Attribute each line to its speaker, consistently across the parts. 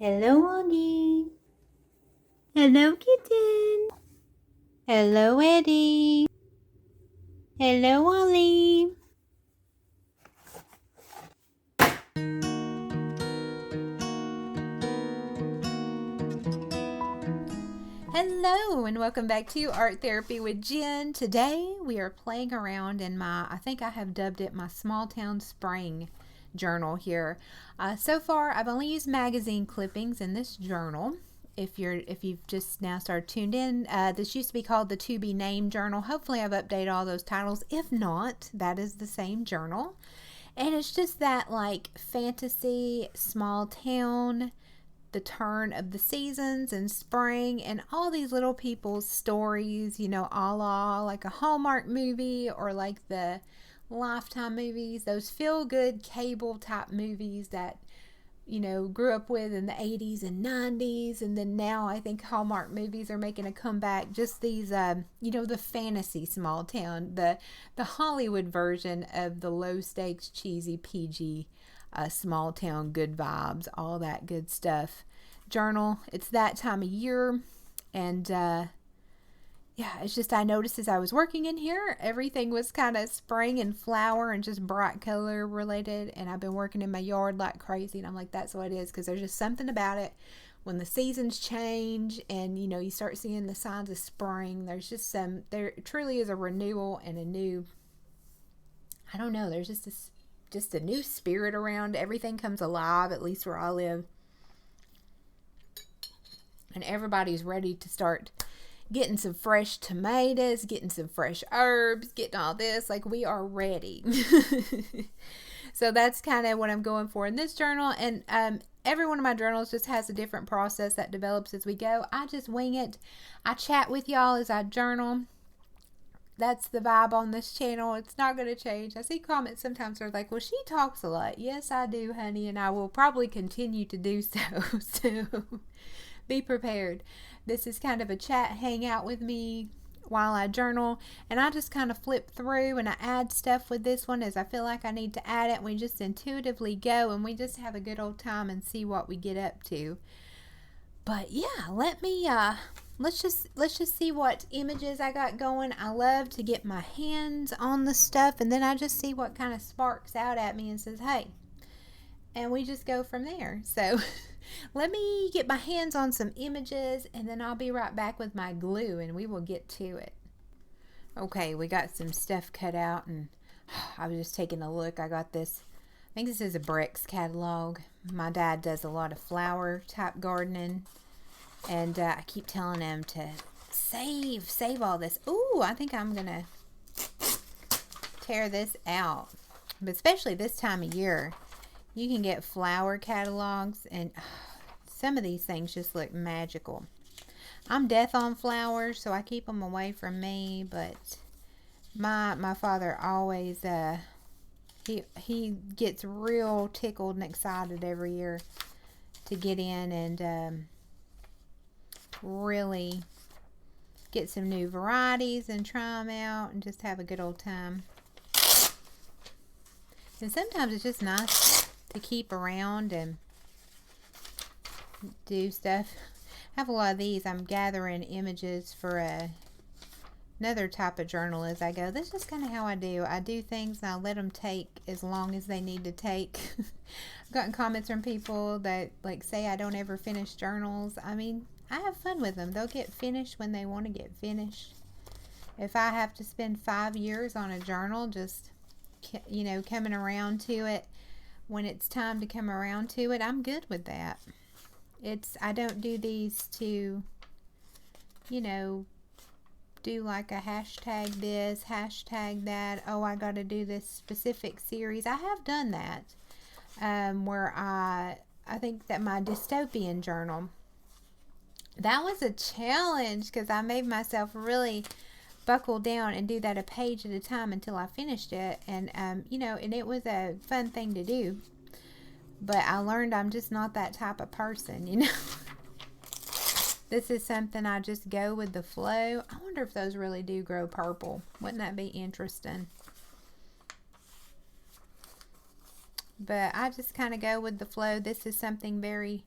Speaker 1: Hello, Augie. Hello, kitten. Hello, Eddie. Hello, Ollie. Hello, and welcome back to Art Therapy with Jen. Today we are playing around in I think I have dubbed it my Small Town Spring journal here. So far, I've only used magazine clippings in this journal. If you've just now started tuned in, this used to be called the To Be Named Journal. Hopefully, I've updated all those titles. If not, that is the same journal, and it's just that like fantasy small town, the turn of the seasons and spring and all these little people's stories, a la like a Hallmark movie or like the Lifetime movies, those feel good cable type movies that grew up with in the 80s and 90s. And then now I think Hallmark movies are making a comeback. Just these the fantasy small town, the Hollywood version of the low stakes cheesy PG small town, good vibes, all that good stuff journal. It's that time of year, and it's just I noticed as I was working in here, everything was kind of spring and flower and just bright color related, and I've been working in my yard like crazy, and I'm like, that's what it is, because there's just something about it when the seasons change and you start seeing the signs of spring. There's just there truly is a renewal and a new, I don't know, there's just a new spirit around. Everything comes alive, at least where I live, and everybody's ready to start getting some fresh tomatoes, getting some fresh herbs, getting all this. Like, we are ready. So that's kind of what I'm going for in this journal. And every one of my journals just has a different process that develops as we go. I just wing it. I chat with y'all as I journal. That's the vibe on this channel. It's not going to change. I see comments sometimes are like, well, she talks a lot. Yes, I do, honey, and I will probably continue to do so. So be prepared. This is kind of a chat, hang out with me while I journal, and I just kind of flip through and I add stuff with this one as I feel like I need to add it. We just intuitively go and we just have a good old time and see what we get up to. But yeah, let's just see what images I got going. I love to get my hands on the stuff, and then I just see what kind of sparks out at me and says, hey, and we just go from there. So let me get my hands on some images, and then I'll be right back with my glue and we will get to it. Okay, we got some stuff cut out, and I was just taking a look. I got this, I think this is a Brex catalog. My dad does a lot of flower type gardening, and I keep telling him to save all this. Ooh, I think I'm gonna tear this out. But especially this time of year, you can get flower catalogs, and some of these things just look magical. I'm death on flowers, so I keep them away from me, but my father always he gets real tickled and excited every year to get in and really get some new varieties and try them out and just have a good old time. And sometimes it's just nice to keep around and do stuff. I have a lot of these. I'm gathering images for another type of journal as I go. That's just kind of how I do. I do things and I let them take as long as they need to take. I've gotten comments from people that like say I don't ever finish journals. I mean, I have fun with them. They'll get finished when they want to get finished. If I have to spend 5 years on a journal, just coming around to it when it's time to come around to it, I'm good with that. I don't do these to do like a hashtag this, hashtag that, oh, I got to do this specific series. I have done that where I think that my dystopian journal, that was a challenge because I made myself really buckle down and do that a page at a time until I finished it. And, and it was a fun thing to do. But I learned I'm just not that type of person, This is something I just go with the flow. I wonder if those really do grow purple. Wouldn't that be interesting? But I just kind of go with the flow. This is something very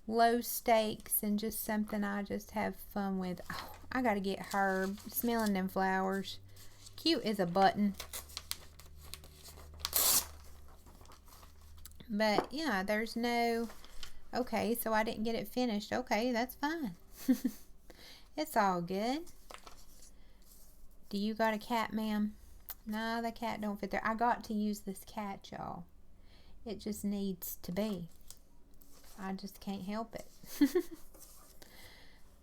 Speaker 1: low stakes and just something I just have fun with. Oh, I gotta get her smelling them flowers. Cute as a button. But yeah, there's no, okay, so I didn't get it finished. Okay, that's fine. It's all good. Do you got a cat, ma'am? No, the cat don't fit there. I got to use this cat, y'all. It just needs to be. I just can't help it.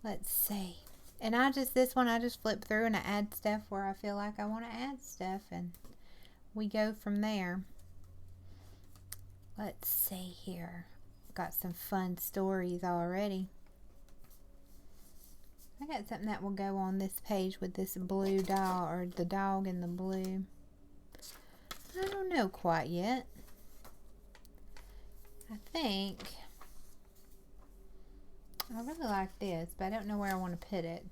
Speaker 1: Let's see. And this one I just flip through and I add stuff where I feel like I want to add stuff, and we go from there. Let's see here. Got some fun stories already. I got something that will go on this page with this blue dog, or the dog in the blue. I don't know quite yet. I think I really like this, but I don't know where I want to put it.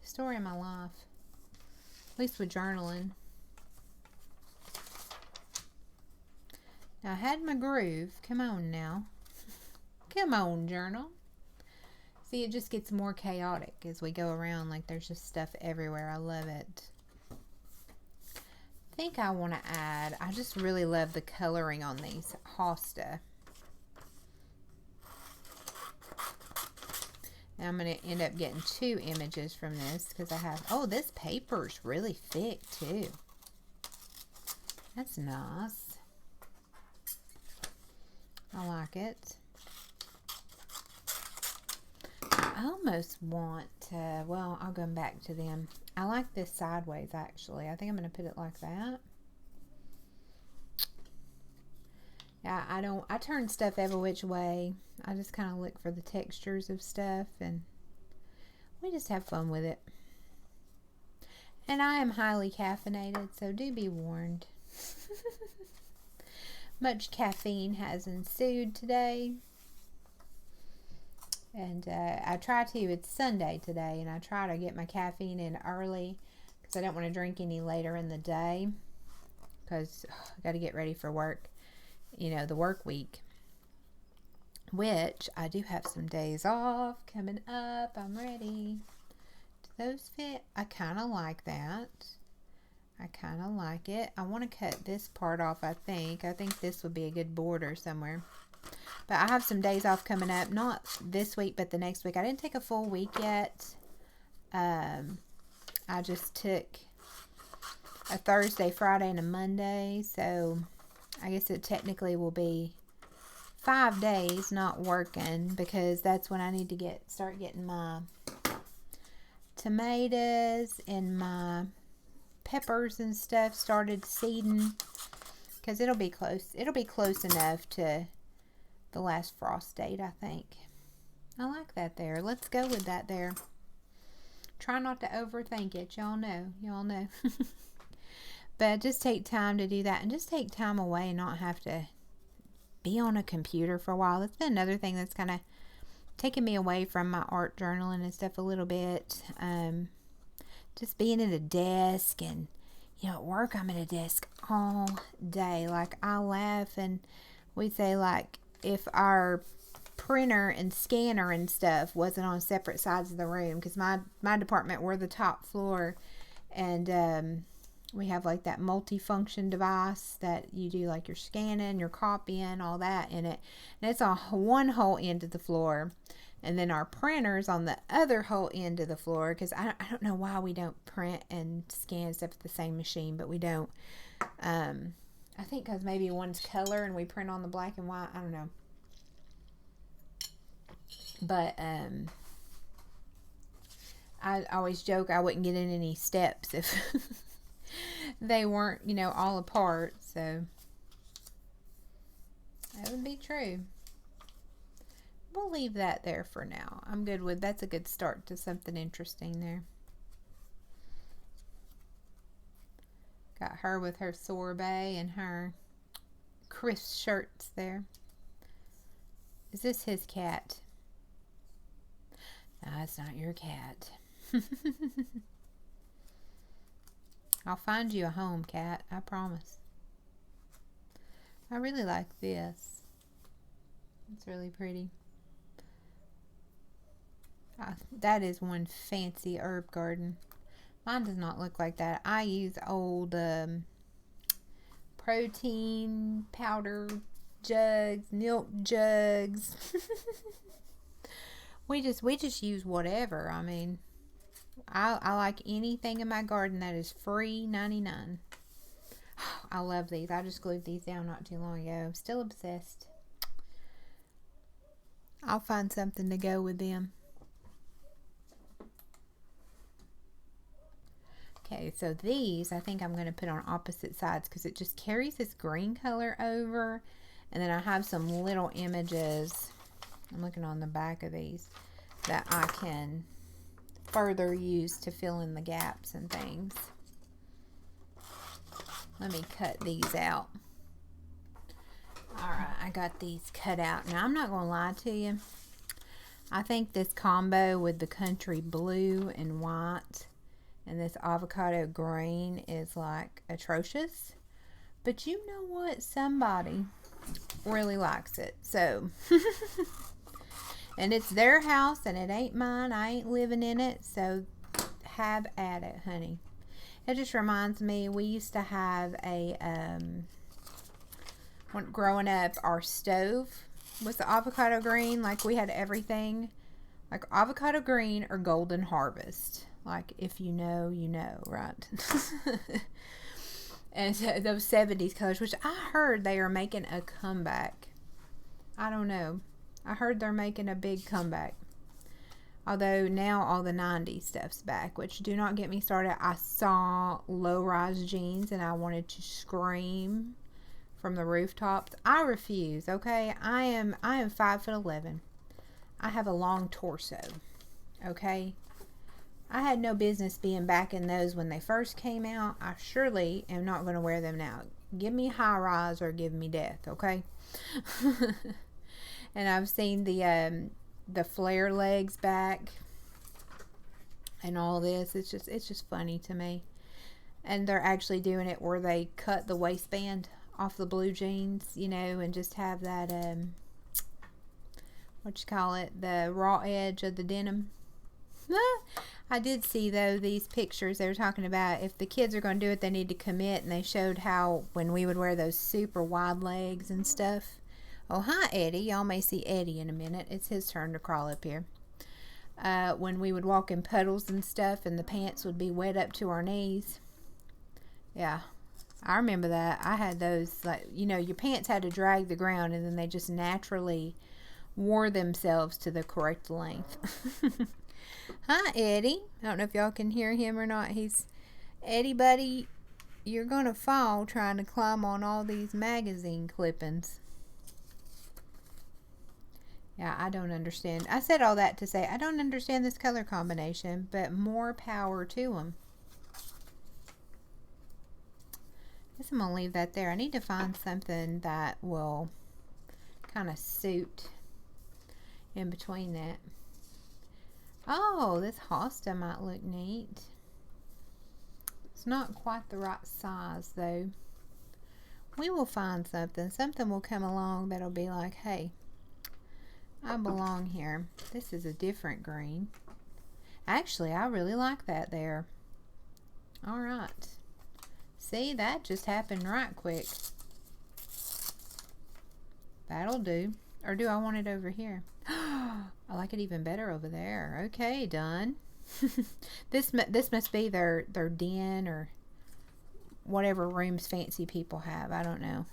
Speaker 1: Story of my life. At least with journaling. Now I had my groove. Come on now. Come on, journal. See, it just gets more chaotic as we go around. Like there's just stuff everywhere. I love it. I think I want to add, I just really love the coloring on these hosta. Now I'm going to end up getting 2 images from this because I have, oh, this paper's really thick too. That's nice. I like it. I almost want to, well, I'll go back to them. I like this sideways actually. I think I'm going to put it like that. Yeah, I turn stuff every which way. I just kind of look for the textures of stuff, and we just have fun with it. And I am highly caffeinated, so do be warned. Much caffeine has ensued today. And I try to, it's Sunday today, and I try to get my caffeine in early because I don't want to drink any later in the day because I got to get ready for work, you know, the work week, which I do have some days off coming up. I'm ready. Do those fit? I kind of like that. I kind of like it. I want to cut this part off, I think. I think this would be a good border somewhere. But I have some days off coming up. Not this week, but the next week. I didn't take a full week yet. I just took a Thursday, Friday, and a Monday. So I guess it technically will be 5 days not working, because that's when I need to start getting my tomatoes and my peppers and stuff started seeding, because it'll be close enough to the last frost date, I think. I like that there. Let's go with that there. Try not to overthink it. Y'all know. But just take time to do that, and just take time away and not have to be on a computer for a while. That's been another thing that's kind of taken me away from my art journaling and stuff a little bit. Just being at a desk, and you know, at work I'm at a desk all day. Like, I laugh and we say, like, if our printer and scanner and stuff wasn't on separate sides of the room, because my department, we're the top floor, and we have like that multi-function device that you do like your scanning, your copying, all that in it, and it's on one whole end of the floor, and then our printer's on the other whole end of the floor, because I don't know why we don't print and scan stuff at the same machine, but we don't. I think because maybe one's color and we print on the black and white. I don't know. But I always joke I wouldn't get in any steps if they weren't, you know, all apart. So that would be true. We'll leave that there for now. I'm good with, that's a good start to something interesting there. Got her with her sorbet and her crisp shirts there. Is this his cat? No, it's not your cat. I'll find you a home, cat. I promise. I really like this. It's really pretty. Yeah, that is one fancy herb garden. Mine does not look like that. I use old protein powder jugs, milk jugs. we just use whatever. I mean, I like anything in my garden that is free 99. I love these. I just glued these down not too long ago. I'm still obsessed. I'll find something to go with them. Okay, so these I think I'm going to put on opposite sides because it just carries this green color over. And then I have some little images. I'm looking on the back of these that I can further use to fill in the gaps and things. Let me cut these out. Alright, I got these cut out. Now, I'm not going to lie to you. I think this combo with the country blue and white and this avocado green is like atrocious. But you know what? Somebody really likes it. So, and it's their house and it ain't mine. I ain't living in it. So, have at it, honey. It just reminds me, we used to have a, when growing up, our stove was the avocado green. Like, we had everything, like avocado green or golden harvest. Like, if you know, you know, right? And so those 70s colors, which I heard they are making a comeback. I don't know. I heard they're making a big comeback. Although now all the 90s stuff's back, which do not get me started. I saw low-rise jeans and I wanted to scream from the rooftops. I refuse, okay? I am 5'11". I have a long torso, okay? I had no business being back in those when they first came out. I surely am not going to wear them now. Give me high-rise or give me death, okay? And I've seen the flare legs back and all this. It's just funny to me. And they're actually doing it where they cut the waistband off the blue jeans, you know, and just have that the raw edge of the denim. I did see though these pictures they were talking about if the kids are going to do it they need to commit, and they showed how when we would wear those super wide legs and stuff. Oh, hi, Eddie. Y'all may see Eddie in a minute. It's his turn to crawl up here. When we would walk in puddles and stuff and the pants would be wet up to our knees. Yeah, I remember that. I had those, like, you know, your pants had to drag the ground and then they just naturally wore themselves to the correct length. Hi, Eddie. I don't know if y'all can hear him or not. He's, Eddie, buddy, you're going to fall trying to climb on all these magazine clippings. Yeah, I don't understand. I said all that to say I don't understand this color combination, but more power to them. I guess I'm going to leave that there. I need to find something that will kind of suit in between that. Oh, this hosta might look neat. It's not quite the right size, though. We will find something. Something will come along that'll be like, hey, I belong here. This is a different green. Actually, I really like that there. All right. See, that just happened right quick. That'll do. Or do I want it over here? I like it even better over there. Okay, done. This must be their den or whatever rooms fancy people have. I don't know.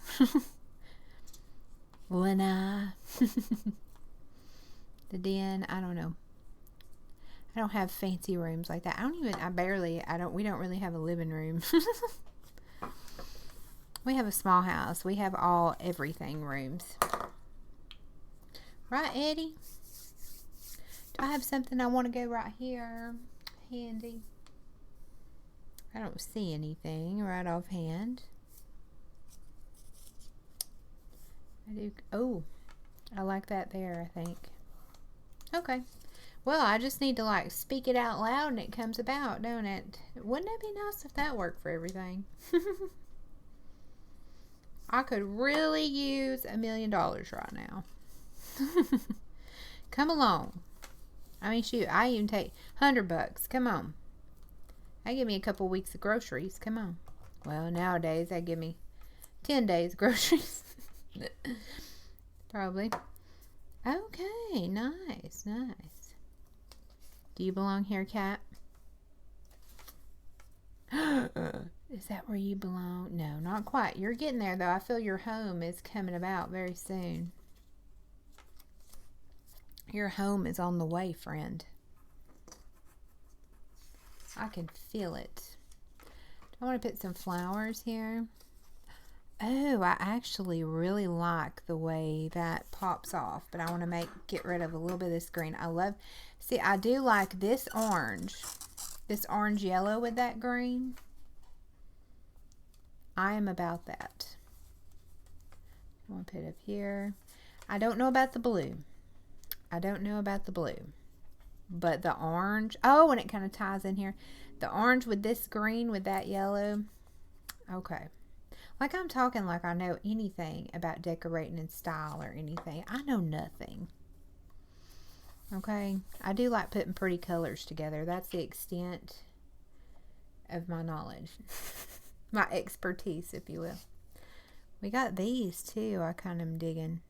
Speaker 1: Lena. The den, I don't know. I don't have fancy rooms like that. We don't really have a living room. We have a small house. We have everything rooms. Right, Eddie? Do I have something I want to go right here? Handy. I don't see anything right offhand. I do. Oh, I like that there, I think. Okay. Well, I just need to like speak it out loud and it comes about, don't it? Wouldn't it be nice if that worked for everything? I could really use $1 million right now. Come along. I mean, shoot, I even take $100. Come on. That give me a couple weeks of groceries. Come on. Well, nowadays, that give me 10 days groceries. Probably. Okay, nice, nice. Do you belong here, cat? Is that where you belong? No, not quite. You're getting there, though. I feel your home is coming about very soon. Your home is on the way, friend. I can feel it. I want to put some flowers here. Oh, I actually really like the way that pops off, but I want to get rid of a little bit of this green. See, I do like this orange yellow with that green. I am about that. I want to put it up here. I don't know about the blue. I don't know about the blue, but the orange. Oh, and it kind of ties in here. The orange with this green with that yellow. Okay. Like I'm talking like I know anything about decorating in style or anything. I know nothing. Okay. I do like putting pretty colors together. That's the extent of my knowledge. My expertise, if you will. We got these too. I kind of am digging.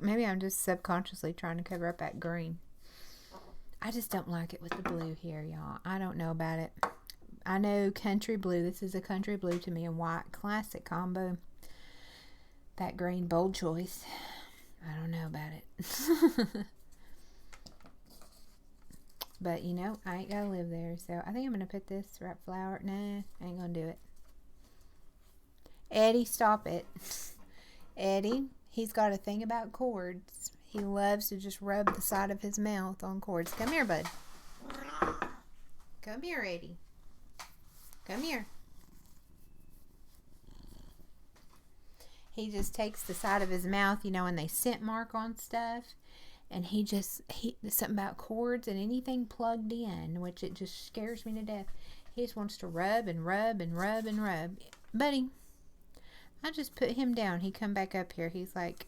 Speaker 1: Maybe I'm just subconsciously trying to cover up that green. I just don't like it with the blue here, y'all. I don't know about it. I know country blue. This is a country blue to me, and white. Classic combo. That green, bold choice. I don't know about it. But, you know, I ain't got to live there. So, I think I'm going to put this wrap flower. Nah, I ain't going to do it. Eddie, stop it. Eddie, he's got a thing about cords. He loves to just rub the side of his mouth on cords. Come here, bud. Come here, Eddie. Come here. He just takes the side of his mouth, you know, and they scent mark on stuff. And there's something about cords and anything plugged in, which it just scares me to death. He just wants to rub and rub and rub and rub. Buddy, I just put him down. He come back up here. He's like,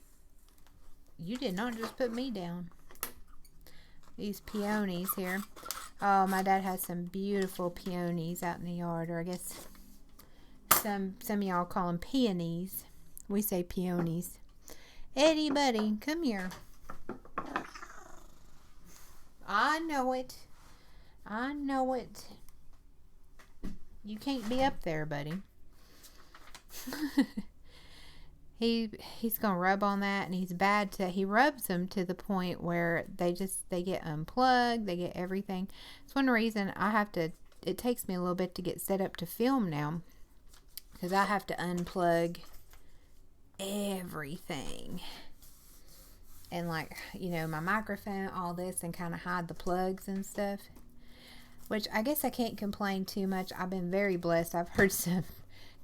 Speaker 1: you did not just put me down. These peonies here. Oh, my dad has some beautiful peonies out in the yard, or I guess some of y'all call them peonies. We say peonies. Eddie, buddy, come here. I know it. I know it. You can't be up there, buddy. He's gonna rub on that, and he rubs them to the point where they get unplugged, they get everything. It's one reason it takes me a little bit to get set up to film now, because I have to unplug everything. And like, you know, my microphone, all this, and kind of hide the plugs and stuff. Which I guess I can't complain too much. I've been very blessed. I've heard some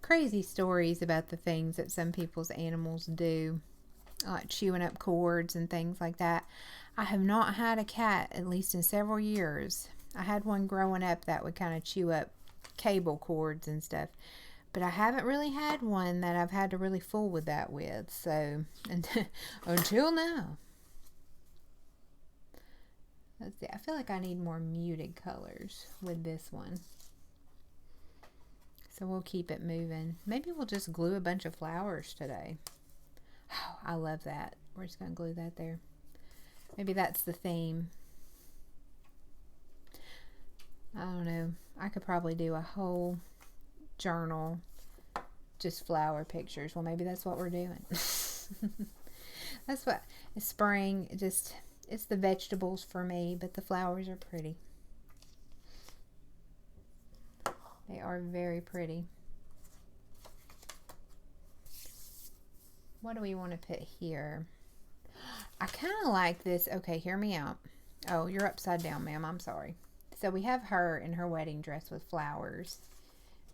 Speaker 1: crazy stories about the things that some people's animals do, like chewing up cords and things like that. I have not had a cat, at least in several years. I had one growing up that would kind of chew up cable cords and stuff. But I haven't really had one that I've had to really fool with that with. So, until now. Let's see. I feel like I need more muted colors with this one. So we'll keep it moving. Maybe we'll just glue a bunch of flowers today. Oh, I love that. We're just going to glue that there. Maybe that's the theme. I don't know. I could probably do a whole journal, just flower pictures. Well, maybe that's what we're doing. That's what spring, it's the vegetables for me, but the flowers are pretty. They are very pretty. What do we want to put here? I kind of like this. Okay, hear me out. Oh, you're upside down, ma'am. I'm sorry. So we have her in her wedding dress with flowers.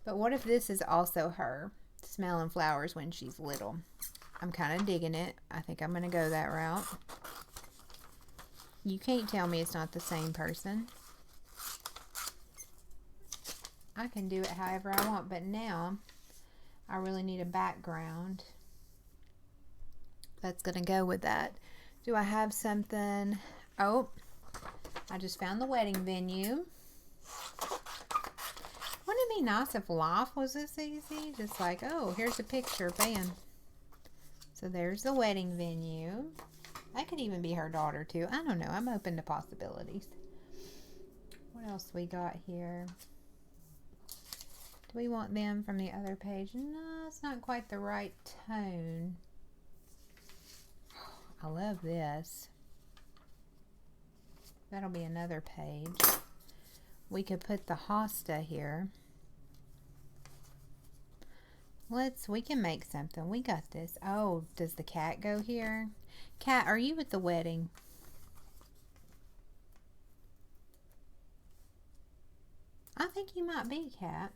Speaker 1: But what if this is also her smelling flowers when she's little? I'm kind of digging it. I think I'm going to go that route. You can't tell me it's not the same person. I can do it however I want, but now I really need a background that's going to go with that. Do I have something? Oh, I just found the wedding venue. Wouldn't it be nice if life was this easy? Just like, oh, here's a picture, bam. So there's the wedding venue. That could even be her daughter too. I don't know. I'm open to possibilities. What else we got here? Do we want them from the other page? No, it's not quite the right tone. I love this. That'll be another page. We could put the hosta here. We can make something. We got this. Oh, does the cat go here? Cat, are you at the wedding? I think you might be, Cat.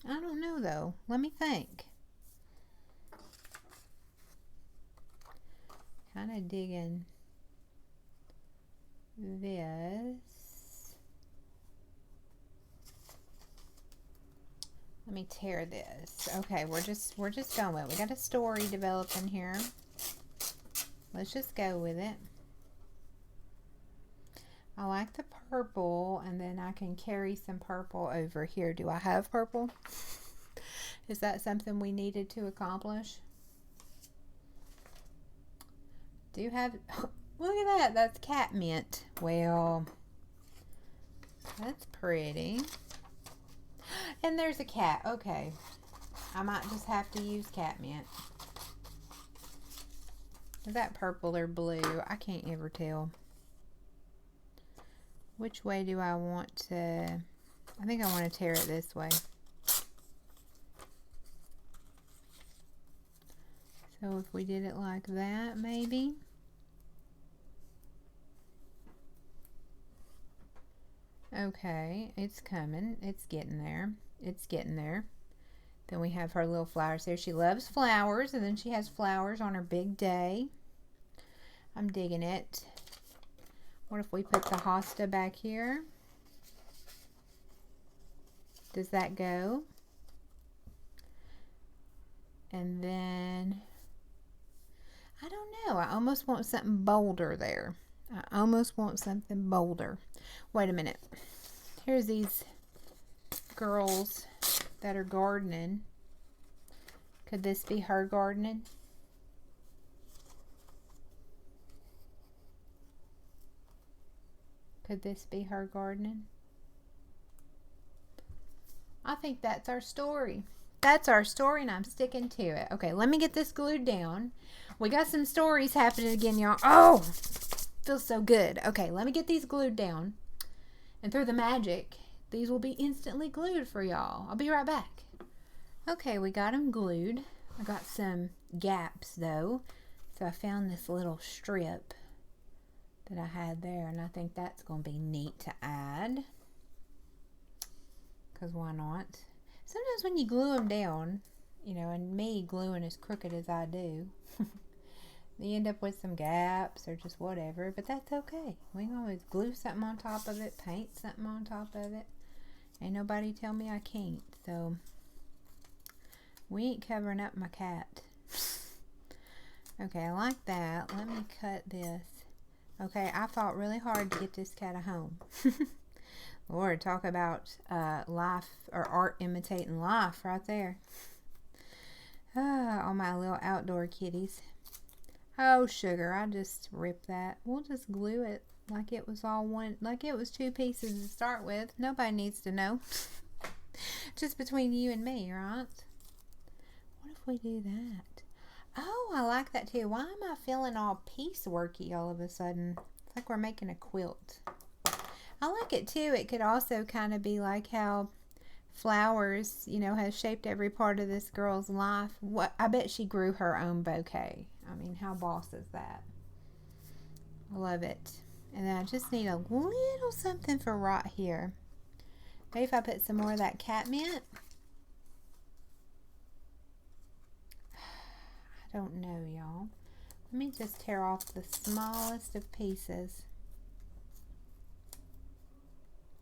Speaker 1: I don't know though. Let me think. Kind of digging this. Let me tear this. Okay, we're just going with it. We got a story developing here. Let's just go with it. I like the purple, and then I can carry some purple over here. Do I have purple? Is that something we needed to accomplish? Do you have... Look at that. That's cat mint. Well, that's pretty. And there's a cat. Okay. I might just have to use cat mint. Is that purple or blue? I can't ever tell. Which way do I want to... I think I want to tear it this way. So if we did it like that, maybe. Okay, it's coming. It's getting there. It's getting there. Then we have her little flowers there. She loves flowers, and then she has flowers on her big day. I'm digging it. What if we put the hosta back here? Does that go? And then, I don't know. I almost want something bolder there. I almost want something bolder. Wait a minute. Here's these girls that are gardening. Could this be her gardening? Could this be her gardening? I think that's our story. That's our story, and I'm sticking to it. Okay, let me get this glued down. We got some stories happening again, y'all. Oh, feels so good. Okay, let me get these glued down. And through the magic, these will be instantly glued for y'all. I'll be right back. Okay, we got them glued. I got some gaps, though. So I found this little strip that I had there, and I think that's going to be neat to add. Because why not? Sometimes when you glue them down, you know, and me gluing as crooked as I do, you end up with some gaps or just whatever, but that's okay. We can always glue something on top of it, paint something on top of it. Ain't nobody tell me I can't, so we ain't covering up my cat. Okay, I like that. Let me cut this. Okay, I fought really hard to get this cat a home. Lord, talk about life or art imitating life right there. All my little outdoor kitties. Oh, sugar, I just ripped that. We'll just glue it like it was all one, like it was two pieces to start with. Nobody needs to know. Just between you and me, right? What if we do that? Oh, I like that too. Why am I feeling all pieceworky all of a sudden? It's like we're making a quilt. I like it too. It could also kind of be like how flowers, you know, has shaped every part of this girl's life. What, I bet she grew her own bouquet. I mean, how boss is that? I love it. And then I just need a little something for right here. Maybe if I put some more of that cat mint. I don't know, y'all. Let me just tear off the smallest of pieces.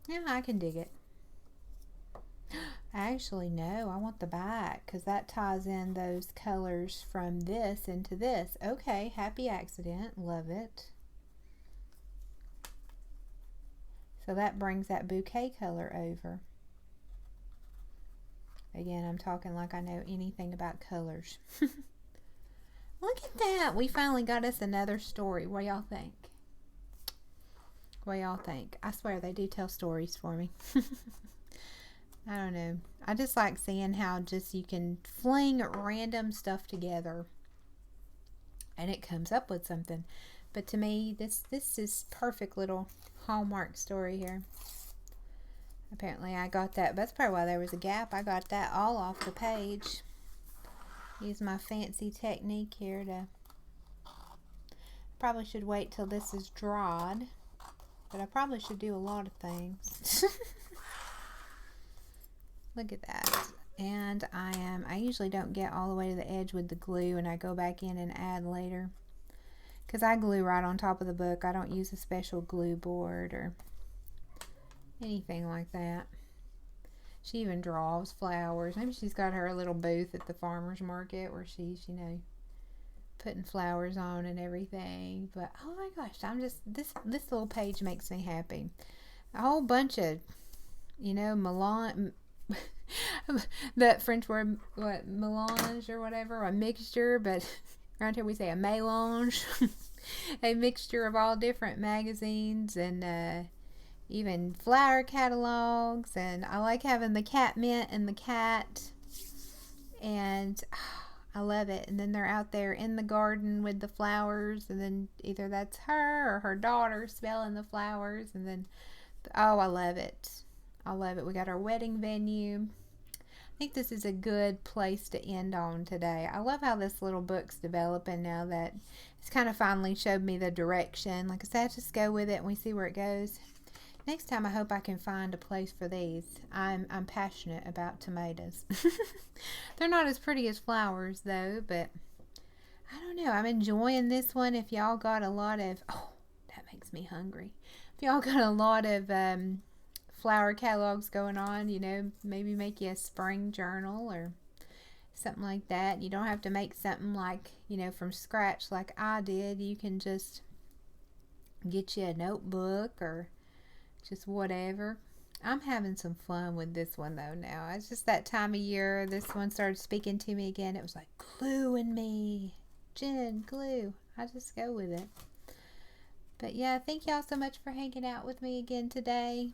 Speaker 1: Yeah, I can dig it. Actually, no, I want the back because that ties in those colors from this into this. Okay, happy accident. Love it. So that brings that bouquet color over. Again, I'm talking like I know anything about colors. Look at that. We finally got us another story. What y'all think? What y'all think? I swear they do tell stories for me. I don't know. I just like seeing how just you can fling random stuff together and it comes up with something. But to me, this is perfect little Hallmark story here. Apparently I got that. That's probably why there was a gap. I got that all off the page. Use my fancy technique here to... Probably should wait till this is dried. But I probably should do a lot of things. Look at that. And I usually don't get all the way to the edge with the glue, and I go back in and add later. Because I glue right on top of the book. I don't use a special glue board or anything like that. She even draws flowers. Maybe she's got her little booth at the farmer's market where she's, you know, putting flowers on and everything. But oh my gosh, I'm just, this little page makes me happy. A whole bunch of, you know, melange, that French word, what, melange or whatever, a mixture, but around here we say a mélange. A mixture of all different magazines and even flower catalogs. And I like having the cat mint and the cat, and I love it. And then they're out there in the garden with the flowers, and then either that's her or her daughter smelling the flowers, and then oh, I love it. I love it. We got our wedding venue. I think this is a good place to end on today. I love how this little book's developing now that it's kind of finally showed me the direction. Like I said, I just go with it and we see where it goes. Next time I hope I can find a place for these. I'm passionate about tomatoes. They're not as pretty as flowers though, but I don't know. I'm enjoying this one. If y'all got a lot of, oh, that makes me hungry. If y'all got a lot of flower catalogs going on, you know, maybe make you a spring journal or something like that. You don't have to make something like, you know, from scratch like I did. You can just get you a notebook or just whatever. I'm having some fun with this one though now. It's just that time of year. This one started speaking to me again. It was like glue in me. Jen, glue. I just go with it. But yeah, thank y'all so much for hanging out with me again today.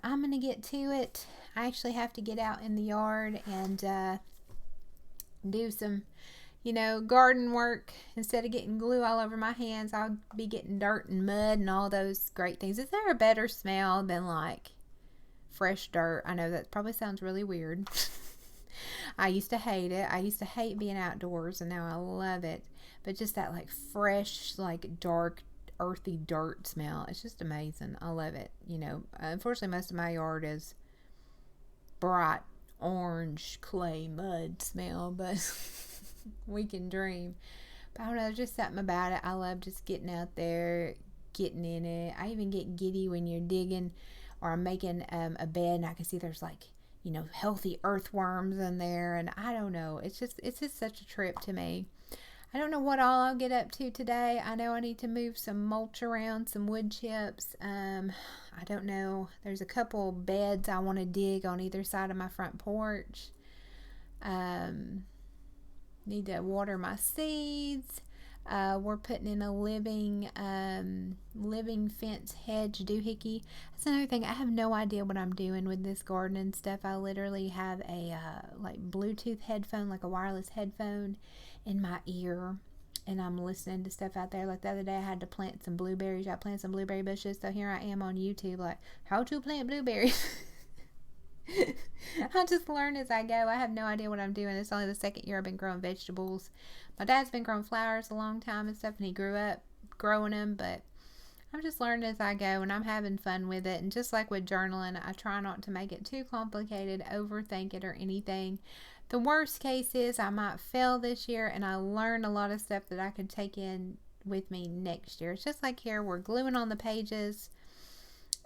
Speaker 1: I'm going to get to it. I actually have to get out in the yard and do some, you know, garden work. Instead of getting glue all over my hands, I'll be getting dirt and mud and all those great things. Is there a better smell than like fresh dirt? I know that probably sounds really weird. I used to hate it. I used to hate being outdoors, and now I love it. But just that like fresh, like dark, earthy dirt smell, it's just amazing. I love it. You know, unfortunately most of my yard is bright orange clay mud smell, but we can dream. But I don't know, there's just something about it. I love just getting out there, getting in it. I even get giddy when you're digging or I'm making a bed and I can see there's like, you know, healthy earthworms in there, and I don't know, it's just such a trip to me. I don't know what all I'll get up to today. I know I need to move some mulch around, some wood chips. I don't know. There's a couple beds I want to dig on either side of my front porch. Need to water my seeds. We're putting in a living fence hedge doohickey. That's another thing. I have no idea what I'm doing with this garden and stuff. I literally have a like Bluetooth headphone, like a wireless headphone in my ear, and I'm listening to stuff out there. Like the other day I had to plant some blueberries. I planted some blueberry bushes, so here I am on YouTube like how to plant blueberries. I just learn as I go. I have no idea what I'm doing. It's only the second year I've been growing vegetables. My dad's been growing flowers a long time and stuff, and he grew up growing them, but I'm just learning as I go, and I'm having fun with it. And just like with journaling, I try not to make it too complicated, overthink it or anything. The worst case is I might fail this year and I learn a lot of stuff that I could take in with me next year. It's just like here, we're gluing on the pages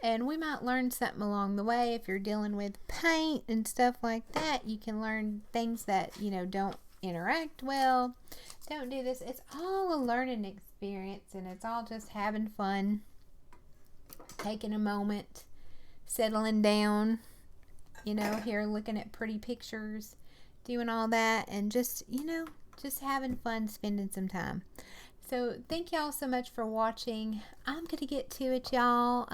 Speaker 1: and we might learn something along the way. If you're dealing with paint and stuff like that, you can learn things that, you know, don't interact well. Don't do this. It's all a learning experience, and it's all just having fun. taking a moment, settling down, you know, here looking at pretty pictures, doing all that, and just, you know, just having fun, spending some time. So thank y'all so much for watching. I'm going to get to it, y'all.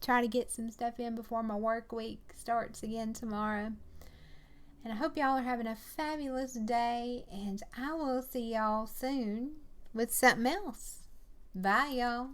Speaker 1: Try to get some stuff in before my work week starts again tomorrow. And I hope y'all are having a fabulous day, and I will see y'all soon with something else. Bye, y'all.